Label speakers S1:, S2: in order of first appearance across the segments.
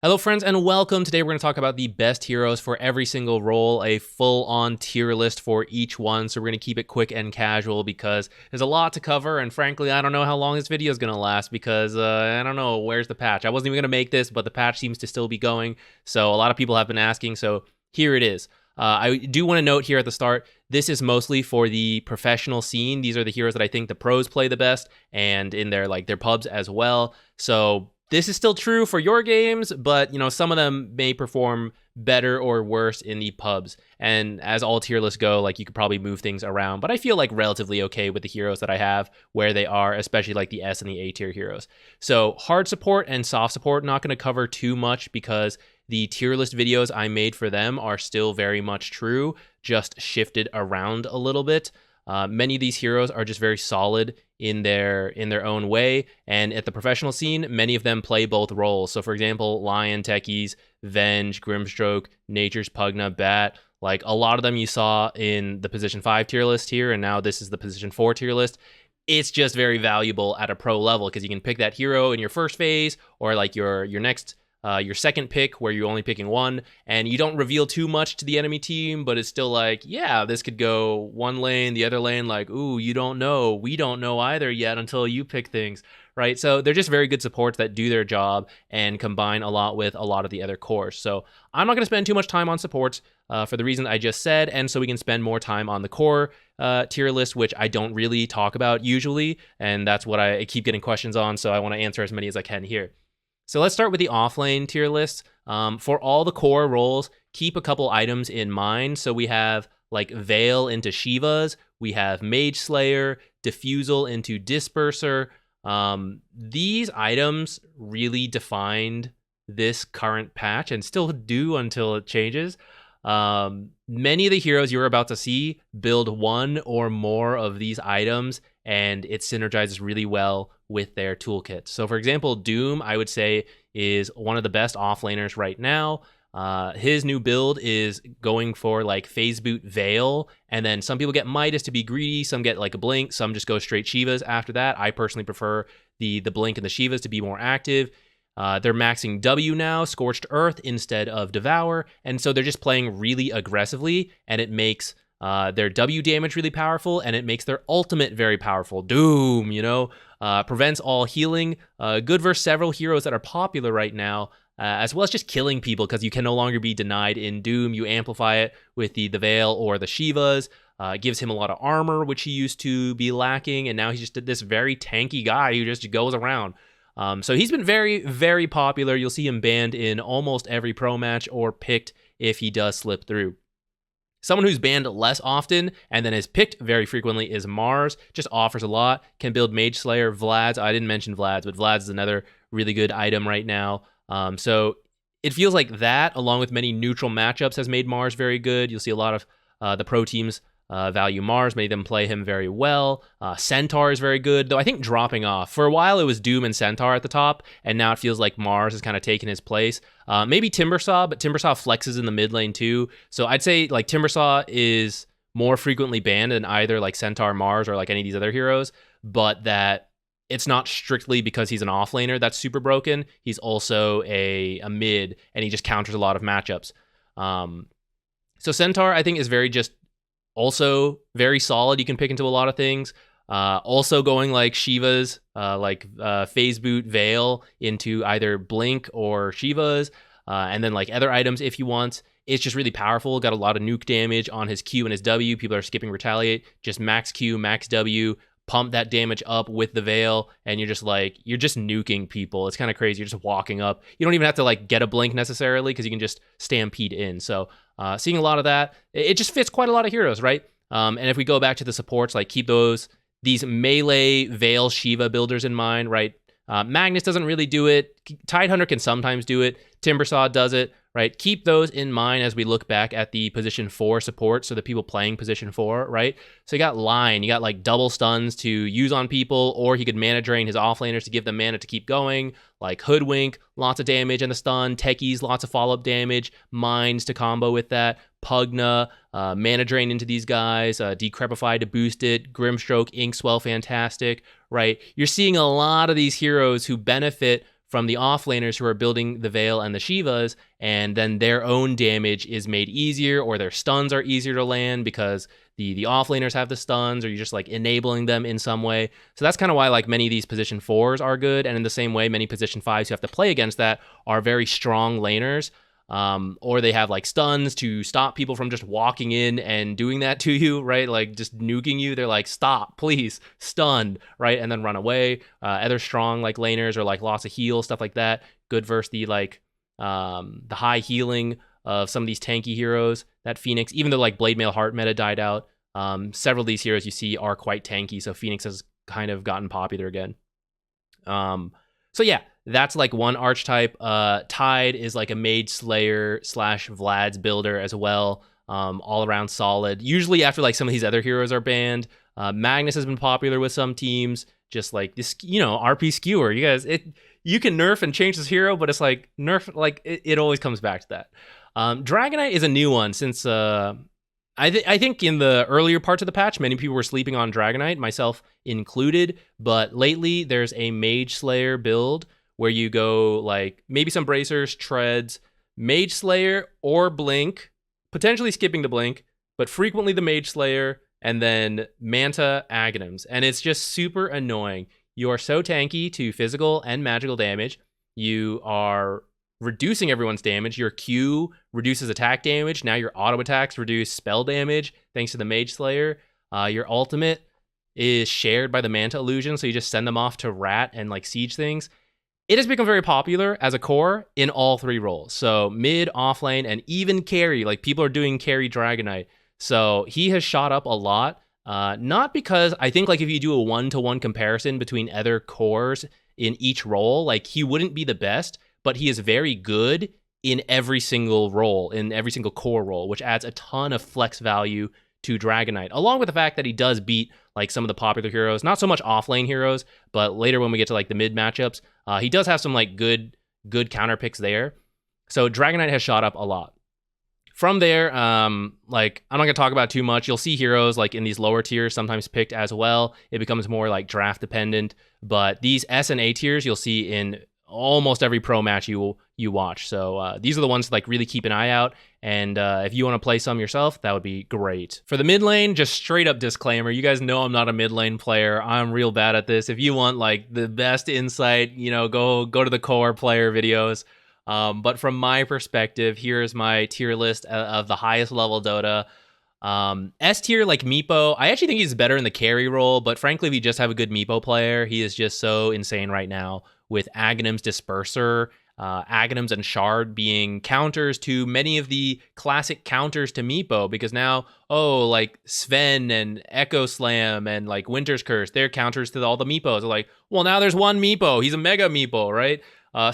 S1: Hello friends and welcome. Today we're going to talk about the best heroes for every single role, a full-on tier list for each one. So we're going to keep it quick and casual because there's a lot to cover, and frankly I don't know how long this video is going to last because I don't know, where's the patch? I wasn't even going to make this, but the patch seems to still be going, so a lot of people have been asking, so here it is. I do want to note here at the start, this is mostly for the professional scene. These are the heroes that I think the pros play the best, and in their pubs as well. So this is still true for your games, but some of them may perform better or worse in the pubs. And as all tier lists go, you could probably move things around, but I feel relatively okay with the heroes that I have where they are, especially the S and the A tier heroes. So hard support and soft support, not going to cover too much because the tier list videos I made for them are still very much true, just shifted around a little bit. Many of these heroes are just very solid in their own way, and at the professional scene, many of them play both roles. So for example, Lion, Techies, Venge, Grimstroke, Nature's Pugna, Bat, a lot of them you saw in the position 5 tier list here, and now this is the position 4 tier list. It's just very valuable at a pro level because you can pick that hero in your first phase or your next your second pick where you're only picking one, and you don't reveal too much to the enemy team, but it's still yeah, this could go one lane, the other lane, ooh, you don't know, we don't know either yet until you pick things, right? So they're just very good supports that do their job and combine a lot with a lot of the other cores. So I'm not going to spend too much time on supports for the reason I just said, and so we can spend more time on the core tier list, which I don't really talk about usually, and that's what I keep getting questions on, so I want to answer as many as I can here. So let's start with the offlane tier list. For all the core roles, keep a couple items in mind. So we have Veil into Shivas, we have Mage Slayer, Diffusal into Disperser. These items really defined this current patch and still do until it changes. Many of the heroes you're about to see build one or more of these items, and it synergizes really well with their toolkit. So for example, Doom, I would say, is one of the best offlaners right now. His new build is going for phase boot Veil, and then some people get Midas to be greedy, some get a Blink, some just go straight Shivas after that. I personally prefer the Blink and the Shivas to be more active. They're maxing W now, Scorched Earth instead of Devour, and so they're just playing really aggressively, and it makes their W damage really powerful, and it makes their ultimate very powerful. Doom, prevents all healing, good versus several heroes that are popular right now, as well as just killing people because you can no longer be denied in Doom. You amplify it with the Veil or the Shivas. Gives him a lot of armor, which he used to be lacking, and now he's just this very tanky guy who just goes around. So he's been very, very popular. You'll see him banned in almost every pro match or picked if he does slip through. Someone who's banned less often and then is picked very frequently is Mars. Just offers a lot. Can build Mage Slayer, Vlad's. I didn't mention Vlad's, but Vlad's is another really good item right now. So it feels like that, along with many neutral matchups, has made Mars very good. You'll see a lot of the pro teams value Mars. Many of them play him very well. Centaur is very good, though I think dropping off. For a while, it was Doom and Centaur at the top, and now it feels like Mars has kind of taken his place. Maybe Timbersaw, but Timbersaw flexes in the mid lane too. So I'd say Timbersaw is more frequently banned than either Centaur, Mars, or any of these other heroes, but that it's not strictly because he's an offlaner that's super broken. He's also a mid, and he just counters a lot of matchups. So Centaur, I think, is also very solid. You can pick into a lot of things. Also going Shivas, phase boot Veil into either Blink or Shivas, and then other items if you want. It's just really powerful. Got a lot of nuke damage on his Q and his W. People are skipping Retaliate. Just max Q, max W, pump that damage up with the Veil, and you're just nuking people. It's kind of crazy. You're just walking up. You don't even have to get a Blink necessarily because you can just stampede in. So seeing a lot of that, it just fits quite a lot of heroes, right? And if we go back to the supports, keep these melee Veil Shiva builders in mind, right? Magnus doesn't really do it. Tidehunter can sometimes do it. Timbersaw does it, right? Keep those in mind as we look back at the position 4 support, so the people playing position 4, right? So you got Line, you got double stuns to use on people, or he could mana drain his offlaners to give them mana to keep going, Hoodwink, lots of damage and the stun, Techies, lots of follow-up damage, Mines to combo with that, Pugna, mana drain into these guys, Decrepify to boost it, Grimstroke, Inkswell, fantastic, right? You're seeing a lot of these heroes who benefit from the offlaners who are building the Veil and the Shivas, and then their own damage is made easier, or their stuns are easier to land because the offlaners have the stuns, or you're just like enabling them in some way. So that's kind of why like many of these position 4s are good, and in the same way, many position 5s who have to play against that are very strong laners. Or they have like stuns to stop people from just walking in and doing that to you, right? Like just nuking you. They're like, stop, please, stun, right? And then run away. Other strong like laners or like lots of heal, stuff like that. Good versus the like the high healing of some of these tanky heroes. That Phoenix, even though like Blade Mail Heart meta died out, several of these heroes you see are quite tanky. So Phoenix has kind of gotten popular again. So yeah, that's like one archetype. Tide is like a Mage Slayer / Vlad's builder as well. All around solid. Usually after like some of these other heroes are banned. Magnus has been popular with some teams. Just like this, RP Skewer. You guys, you can nerf and change this hero, but it's like nerf, like it always comes back to that. Dragonite is a new one since I think in the earlier parts of the patch, many people were sleeping on Dragonite, myself included. But lately, there's a Mage Slayer build where you go like maybe some bracers, treads, Mage Slayer or Blink, potentially skipping the Blink, but frequently the Mage Slayer, and then Manta Aghanims. And it's just super annoying. You are so tanky to physical and magical damage. You are reducing everyone's damage. Your Q reduces attack damage. Now your auto attacks reduce spell damage thanks to the Mage Slayer. Your ultimate is shared by the Manta Illusion, so you just send them off to rat and like siege things. It has become very popular as a core in all 3 roles. So mid, offlane, and even carry. Like people are doing carry Dragonite. So he has shot up a lot. Not because I think like if you do a 1-to-1 comparison between other cores in each role, like he wouldn't be the best, but he is very good in every single role, in every single core role, which adds a ton of flex value to Dragonite, along with the fact that he does beat like some of the popular heroes, not so much offlane heroes, but later when we get to like the mid matchups, he does have some like good counter picks there. So Dragonite has shot up a lot. From there, like I'm not gonna talk about too much. You'll see heroes like in these lower tiers sometimes picked as well. It becomes more like draft dependent, but these S and A tiers you'll see in almost every pro match you watch. So these are the ones to like really keep an eye out. And if you want to play some yourself, that would be great. For the mid lane, just straight up disclaimer. You guys know I'm not a mid lane player. I'm real bad at this. If you want like the best insight, go to the core player videos. But from my perspective, here's my tier list of the highest level Dota. S tier, like Meepo, I actually think he's better in the carry role, but frankly, if you just have a good Meepo player, he is just so insane right now with Aghanim's Disperser, Aghanims and Shard being counters to many of the classic counters to Meepo, because now, like Sven and Echo Slam and like Winter's Curse, they're counters to all the Meepos. They're like, well, now there's one Meepo, he's a mega Meepo, right?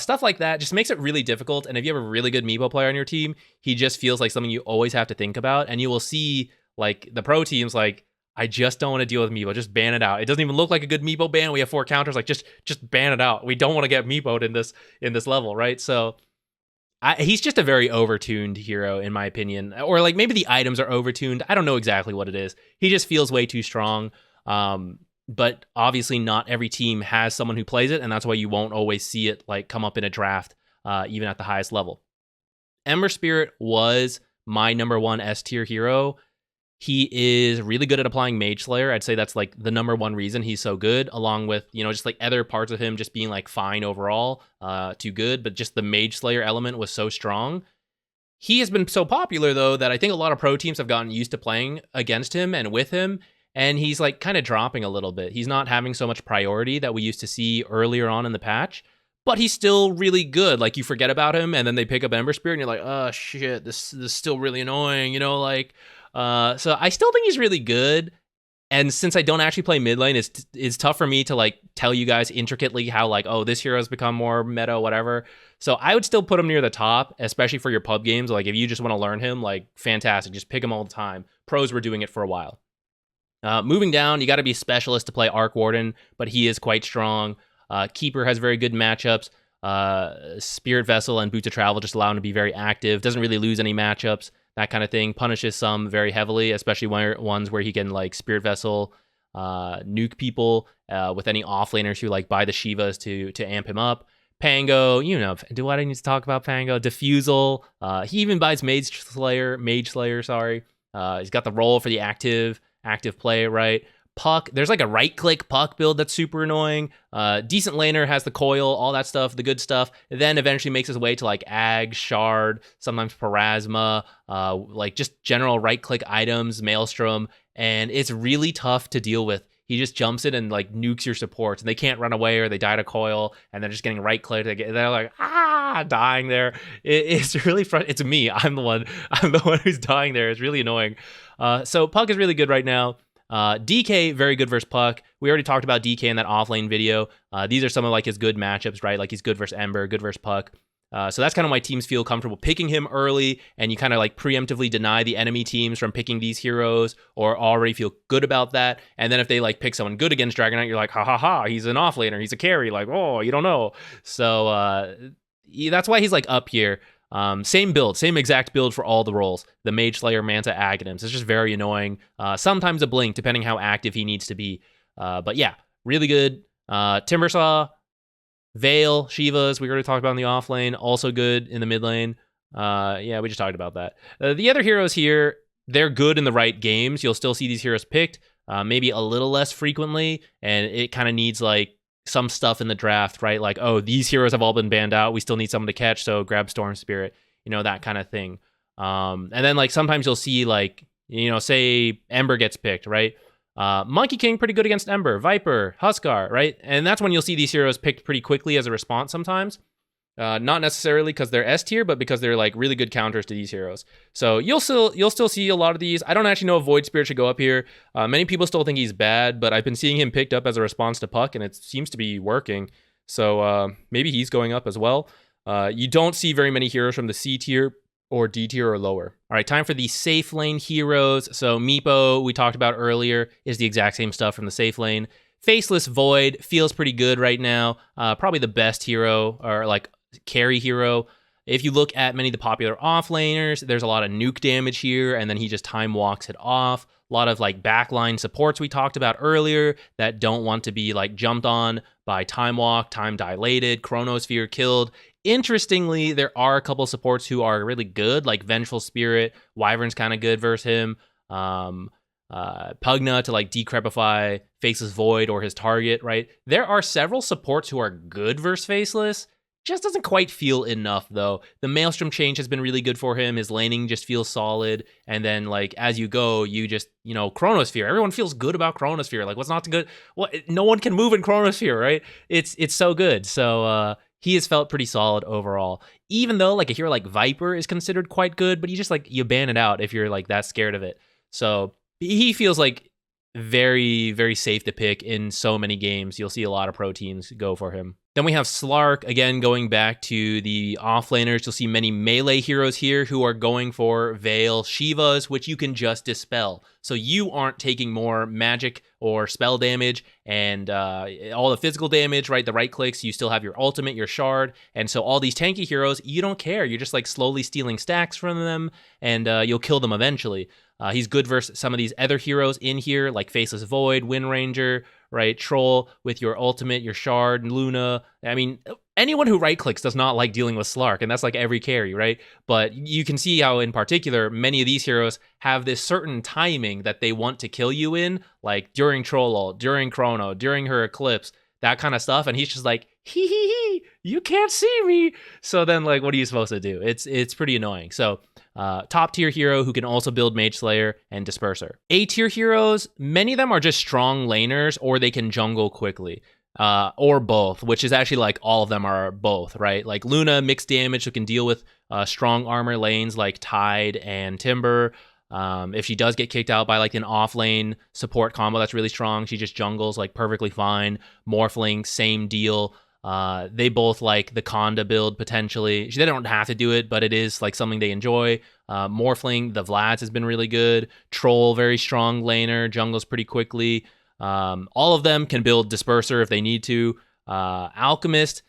S1: Stuff like that just makes it really difficult. And if you have a really good Meepo player on your team, he just feels like something you always have to think about. And you will see like the pro teams like, I just don't want to deal with Meepo. Just ban it out. It doesn't even look like a good Meepo ban. We have 4 counters. Like just ban it out. We don't want to get Meepo'd in this level, right? So he's just a very overtuned hero in my opinion. Or like maybe the items are overtuned. I don't know exactly what it is. He just feels way too strong. But obviously not every team has someone who plays it, and that's why you won't always see it like come up in a draft, even at the highest level. Ember Spirit was my number 1 S tier hero. He is really good at applying Mage Slayer. I'd say that's like the number 1 reason he's so good, along with, just like other parts of him just being like fine overall, too good, but just the Mage Slayer element was so strong. He has been so popular though that I think a lot of pro teams have gotten used to playing against him and with him, and he's like kind of dropping a little bit. He's not having so much priority that we used to see earlier on in the patch, but he's still really good. Like you forget about him and then they pick up Ember Spirit and you're like, oh shit, this is still really annoying, so I still think he's really good. And since I don't actually play mid lane, it's tough for me to like tell you guys intricately how like, this hero has become more meta, whatever. So I would still put him near the top, especially for your pub games. Like if you just want to learn him, like fantastic, just pick him all the time. Pros were doing it for a while. Moving down, you got to be a specialist to play Arc Warden, but he is quite strong. Keeper has very good matchups. Spirit Vessel and Boots of Travel just allow him to be very active. Doesn't really lose any matchups, that kind of thing. Punishes some very heavily, especially ones where he can like Spirit Vessel, nuke people with any offlaners who like buy the Shivas to amp him up. Pango, you know, do I need to talk about Pango? Diffusal. He even buys Mage Slayer, sorry. He's got the role for the active play, right? Puck, there's like a right-click Puck build that's super annoying. Decent laner, has the coil, all that stuff, the good stuff. Then eventually makes his way to like Ag, Shard, sometimes Parasma, like just general right-click items, Maelstrom, and it's really tough to deal with. He just jumps in and like nukes your supports, and they can't run away or they die to coil, and they're just getting right-clicked. They're like dying there. It's really it's me. I'm the one who's dying there. It's really annoying. So Puck is really good right now. DK, very good versus Puck. We already talked about DK in that offlane video. These are some of like his good matchups, right? Like he's good versus Ember, good versus Puck. So that's kind of why teams feel comfortable picking him early, and you kind of like preemptively deny the enemy teams from picking these heroes, or already feel good about that. And then if they like pick someone good against Dragonite, you're like, ha ha ha, he's an offlaner, he's a carry, like, oh, you don't know. So that's why he's like up here. Same build, same exact build for all the roles. The Mage Slayer, Manta, Aghanims. It's just very annoying. Sometimes a Blink, depending how active he needs to be. But yeah, really good. Timbersaw, Veil, Shivas, we already talked about in the off lane. Also good in the mid lane. Yeah, we just talked about that. The other heroes here, they're good in the right games. You'll still see these heroes picked, maybe a little less frequently, and it kind of needs like some stuff in the draft, right? Like, oh, these heroes have all been banned out. We still need someone to catch, so grab Storm Spirit, you know, that kind of thing. And then like sometimes you'll see like, you know, say Ember gets picked, right? Monkey King, pretty good against Ember. Viper, Huskar, right? And that's when you'll see these heroes picked pretty quickly as a response sometimes. Not necessarily because they're S tier, but because they're like really good counters to these heroes. So you'll still see a lot of these. I don't actually know if Void Spirit should go up here. Many people still think he's bad, but I've been seeing him picked up as a response to Puck, and it seems to be working. So maybe he's going up as well. You don't see very many heroes from the C tier or D tier or lower. All right, time for the safe lane heroes. So Meepo, we talked about earlier, is the exact same stuff from the safe lane. Faceless Void feels pretty good right now. Probably the best hero, or like carry hero. If you look at many of the popular offlaners, there's a lot of nuke damage here, and then he just time walks it off. A lot of like backline supports we talked about earlier that don't want to be like jumped on by time walk, time dilated, chronosphere killed. Interestingly, there are a couple supports who are really good, like Vengeful Spirit. Wyvern's kind of good versus him. Pugna to like decrepify Faceless Void or his target, right? There are several supports who are good versus Faceless. Just doesn't quite feel enough, though. The Maelstrom change has been really good for him. His laning just feels solid. And then, like, as you go, you just, you know, Chronosphere. Everyone feels good about Chronosphere. Like, what's not good? Well, no one can move in Chronosphere, right? It's so good. So, he has felt pretty solid overall. Even though, like, a hero like Viper is considered quite good, but you just, like, you ban it out if you're, like, that scared of it. So, he feels like very, very safe to pick in so many games. You'll see a lot of pro teams go for him. Then we have Slark, again, going back to the offlaners. You'll see many melee heroes here who are going for Veil, Shivas, which you can just dispel. So you aren't taking more magic or spell damage and all the physical damage, right? The right clicks, you still have your ultimate, your shard. And so all these tanky heroes, you don't care. You're just like slowly stealing stacks from them, and you'll kill them eventually. He's good versus some of these other heroes in here, like Faceless Void, Wind Ranger, right? Troll with your ultimate, your shard, Luna. I mean, anyone who right-clicks does not like dealing with Slark, and that's like every carry, right? But you can see how, in particular, many of these heroes have this certain timing that they want to kill you in, like during Troll ult, during Chrono, during her Eclipse, that kind of stuff, and he's just like, hee hee hee, you can't see me. So then, like, what are you supposed to do? It's pretty annoying. So top tier hero who can also build Mage Slayer and Disperser. A tier heroes, many of them are just strong laners, or they can jungle quickly, or both, which is actually like all of them are both, right? Like Luna, mixed damage, who can deal with strong armor lanes like Tide and Timber. If she does get kicked out by like an offlane support combo that's really strong, she just jungles like perfectly fine. Morphling, same deal. They both like the Conda build potentially. They don't have to do it, but it is like something they enjoy. Morphling, the Vlad's has been really good. Troll, very strong laner, jungles pretty quickly. All of them can build Disperser if they need to. Alchemist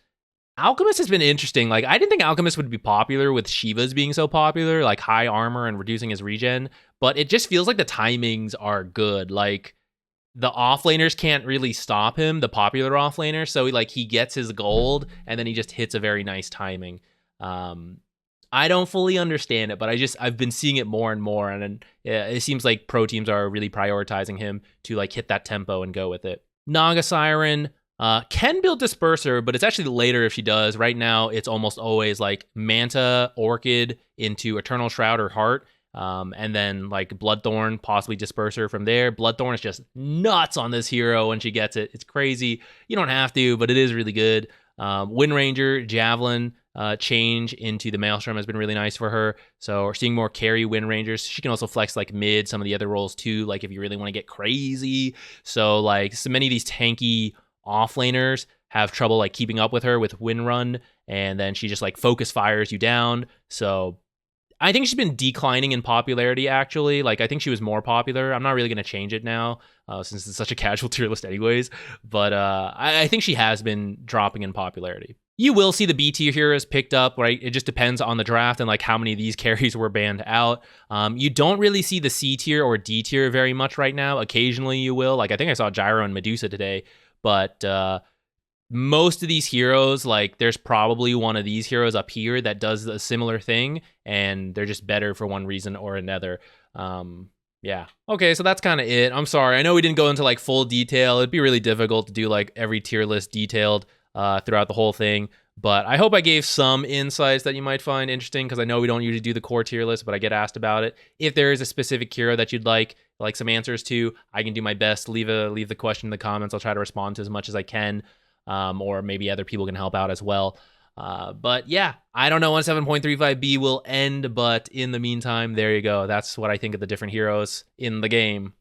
S1: has been interesting. Like, I didn't think Alchemist would be popular with Shiva's being so popular, like high armor and reducing his regen, but it just feels like the timings are good. Like, the offlaners can't really stop him, the popular offlaner. So he gets his gold and then he just hits a very nice timing. I don't fully understand it, but I've been seeing it more and more, and it seems like pro teams are really prioritizing him to hit that tempo and go with it. Naga Siren can build Disperser, but it's actually later if she does. Right now, it's almost always Manta, Orchid into Eternal Shroud or Heart. And then Bloodthorn, possibly Disperser from there. Bloodthorn is just nuts on this hero when she gets it. It's crazy. You don't have to, but it is really good. Wind Ranger, Javelin, change into the Maelstrom has been really nice for her. So we're seeing more carry Wind Rangers. She can also flex mid, some of the other roles too, if you really want to get crazy. So so many of these tanky offlaners have trouble keeping up with her with Wind Run, and then she just focus fires you down. So I think she's been declining in popularity, actually. I think she was more popular. I'm not really going to change it now, since it's such a casual tier list anyways. But I think she has been dropping in popularity. You will see the B tier heroes picked up, right? It just depends on the draft and how many of these carries were banned out. You don't really see the C tier or D tier very much right now. Occasionally you will. I think I saw Gyro and Medusa today. But most of these heroes, there's probably one of these heroes up here that does a similar thing, and they're just better for one reason or another. Yeah. Okay, so that's kind of it. I'm sorry. I know we didn't go into full detail. It'd be really difficult to do every tier list detailed throughout the whole thing. But I hope I gave some insights that you might find interesting, because I know we don't usually do the core tier list, but I get asked about it. If there is a specific hero that you'd like some answers to, I can do my best. Leave the question in the comments. I'll try to respond to as much as I can. Or maybe other people can help out as well. But yeah, I don't know when 7.35B will end, but in the meantime, there you go. That's what I think of the different heroes in the game.